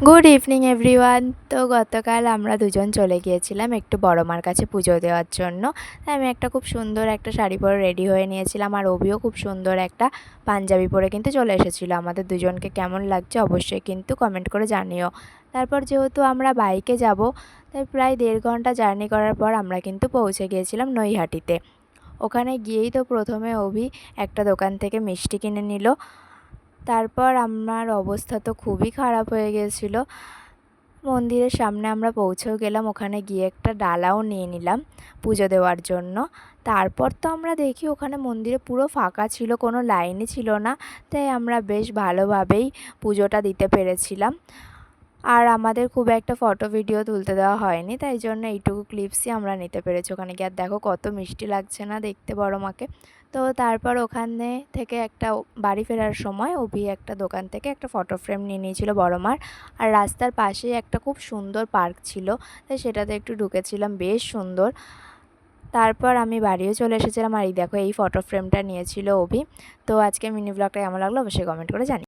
Good evening everyone. তো গতকাল আমরা দুজন চলে গিয়েছিলাম একটু বড় মার কাছে পুজো দেওয়ার জন্য। তাই আমি একটা খুব সুন্দর একটা শাড়ি পরে রেডি হয়ে নিয়েছিলাম, আর অভিও খুব সুন্দর একটা পাঞ্জাবি পরে কিন্তু চলে এসেছিলো। আমাদের দুজনকে কেমন লাগছে অবশ্যই কিন্তু কমেন্ট করে জানিও। তারপর যেহেতু আমরা বাইকে যাব, তাই প্রায় 1.5 ঘন্টা জার্নি করার পর আমরা কিন্তু পৌঁছে গিয়েছিলাম নৈহাটিতে। ওখানে গিয়েই তো প্রথমে অভি একটা দোকান থেকে মিষ্টি কিনে নিল। তারপর আমার অবস্থা তো খুবই খারাপ হয়ে গিয়েছিলো। মন্দিরের সামনে আমরা পৌঁছেও গেলাম, ওখানে গিয়ে একটা ডালাও নিয়ে নিলাম পুজো দেওয়ার জন্য। তারপর তো আমরা দেখি ওখানে মন্দিরে পুরো ফাঁকা ছিল, কোনো লাইনই ছিল না। তাই আমরা বেশ ভালোভাবেই পুজোটা দিতে পেরেছিলাম। আর আমাদের খুব একটা ফটো ভিডিও তুলতে দেওয়া হয়নি, তাই জন্য এইটুকু ক্লিপসই আমরা নিতে পেরেছি ওখানে গিয়ে। আর দেখো কত মিষ্টি লাগছে না দেখতে বড় মাকে। তো তারপর ওখানে থেকে একটা বাড়ি ফেরার সময় অভি একটা দোকান থেকে একটা ফটো ফ্রেম নিয়ে নিয়েছিল বড় মার। আর রাস্তার পাশেই একটা খুব সুন্দর পার্ক ছিল, তাই সেটাতে একটু ঢুকেছিলাম, বেশ সুন্দর। তারপর আমি বাড়িও চলে এসেছিলাম, আর এই দেখো এই ফটো ফ্রেমটা নিয়েছিল অভি। তো আজকে মিনি ব্লগটা কেমন লাগলো অবশ্যই কমেন্ট করে জানি।